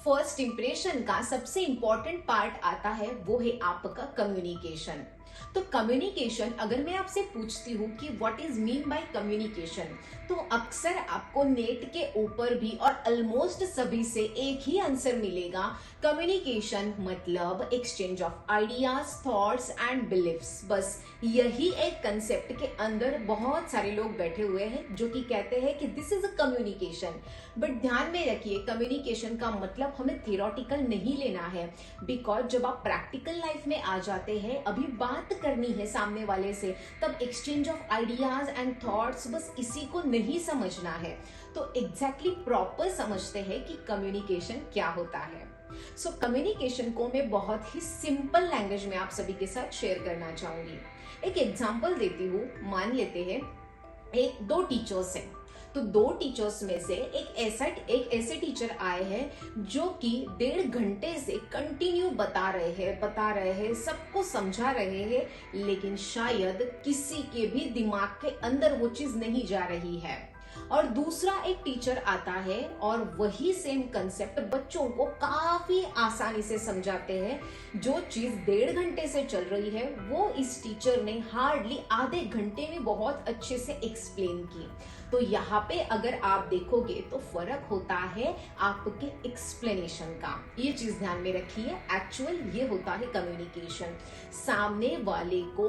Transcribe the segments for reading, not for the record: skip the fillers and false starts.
First impression का सबसे important part आता है, वो है आपका कम्युनिकेशन। तो कम्युनिकेशन, अगर मैं आपसे पूछती हूँ कि what is mean by communication, तो अक्सर आपको नेट के ऊपर भी और ऑलमोस्ट सभी से एक ही आंसर मिलेगा। कम्युनिकेशन मतलब exchange of ideas, thoughts and beliefs. बस यही एक कंसेप्ट के अंदर बहुत सारे लोग बैठे हुए हैं जो कि कहते हैं कि this is a communication. But ध्यान में रखिए, कम्युनिकेशन का मतलब हमें थियोरटिकल नहीं लेना है, बिकॉज जब आप प्रैक्टिकल लाइफ में आ जाते हैं, अभी बात करनी है सामने वाले से, तब exchange of ideas and thoughts, बस इसी को नहीं समझना है। तो एग्जैक्टली प्रॉपर समझते हैं कि कम्युनिकेशन क्या होता है। सो कम्युनिकेशन को मैं बहुत ही सिंपल लैंग्वेज में आप सभी के साथ शेयर करना चाहूंगी। एक एग्जांपल देती हूँ। मान लेते हैं दो टीचर्स हैं, तो दो टीचर्स में से एक ऐसे टीचर आए हैं जो कि 1.5 घंटे से कंटिन्यू बता रहे हैं, सबको समझा रहे हैं, लेकिन शायद किसी के भी दिमाग के अंदर वो चीज नहीं जा रही है। और दूसरा एक टीचर आता है और वही सेम कंसेप्ट बच्चों को काफी आसानी से समझाते हैं। जो चीज 1.5 घंटे से चल रही है, वो इस टीचर ने हार्डली आधे घंटे में बहुत अच्छे से एक्सप्लेन की। तो यहाँ पे अगर आप देखोगे तो फर्क होता है आपके एक्सप्लेनेशन का। ये चीज ध्यान में रखिए। एक्चुअल ये होता है कम्युनिकेशन। सामने वाले को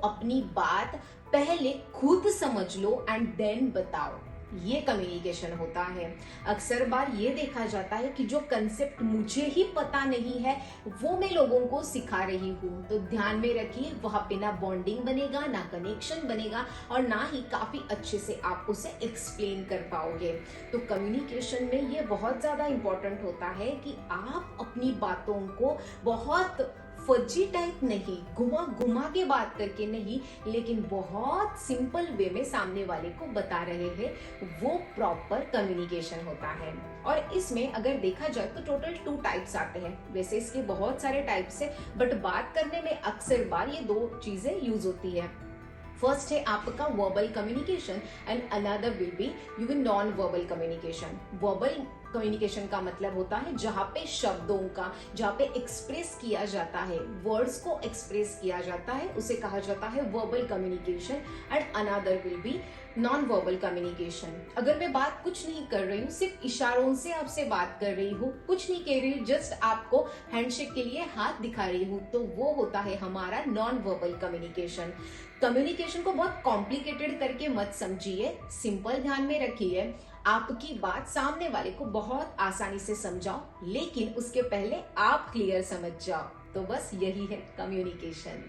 अपनी बात पहले खुद समझ लो एंड देन बताओ, ये कम्युनिकेशन होता है। अक्सर बार ये देखा जाता है कि जो कंसेप्ट मुझे ही पता नहीं है, वो मैं लोगों को सिखा रही हूँ। तो ध्यान में रखिए, वहां पे ना बॉन्डिंग बनेगा, ना कनेक्शन बनेगा, और ना ही काफी अच्छे से आप उसे एक्सप्लेन कर पाओगे। तो कम्युनिकेशन में ये बहुत ज्यादा इंपॉर्टेंट होता है कि आप अपनी बातों को बहुत फर्जी टाइप नहीं, घुमा के बात करके नहीं, लेकिन बहुत सिंपल वे में सामने वाले को बता रहे हैं, वो प्रॉपर कम्युनिकेशन होता है। और इसमें अगर देखा जाए तो टोटल 2 टाइप्स आते हैं। वैसे इसके बहुत सारे टाइप्स है, बट बात करने में अक्सर बार ये 2 चीजें यूज होती है। फर्स्ट है आपका verbal communication and another will be you non verbal communication. Verbal communication का मतलब होता है जहां पे शब्दों का, जहां पे एक्सप्रेस किया जाता है, वर्ड्स को एक्सप्रेस किया जाता है, उसे कहा जाता है verbal communication. And another will be non verbal communication. अगर मैं बात कुछ नहीं कर रही हूँ, सिर्फ इशारों से आपसे बात कर रही हूँ, कुछ नहीं कह रही हूँ, जस्ट आपको हैंडशेक के लिए हाथ दिखा रही हूँ, तो वो होता है हमारा नॉन वर्बल कम्युनिकेशन। कम्युनिकेशन को बहुत कॉम्प्लिकेटेड करके मत समझिए, सिंपल ध्यान में रखिए। आपकी बात सामने वाले को बहुत आसानी से समझाओ, लेकिन उसके पहले आप क्लियर समझ जाओ। तो बस यही है कम्युनिकेशन।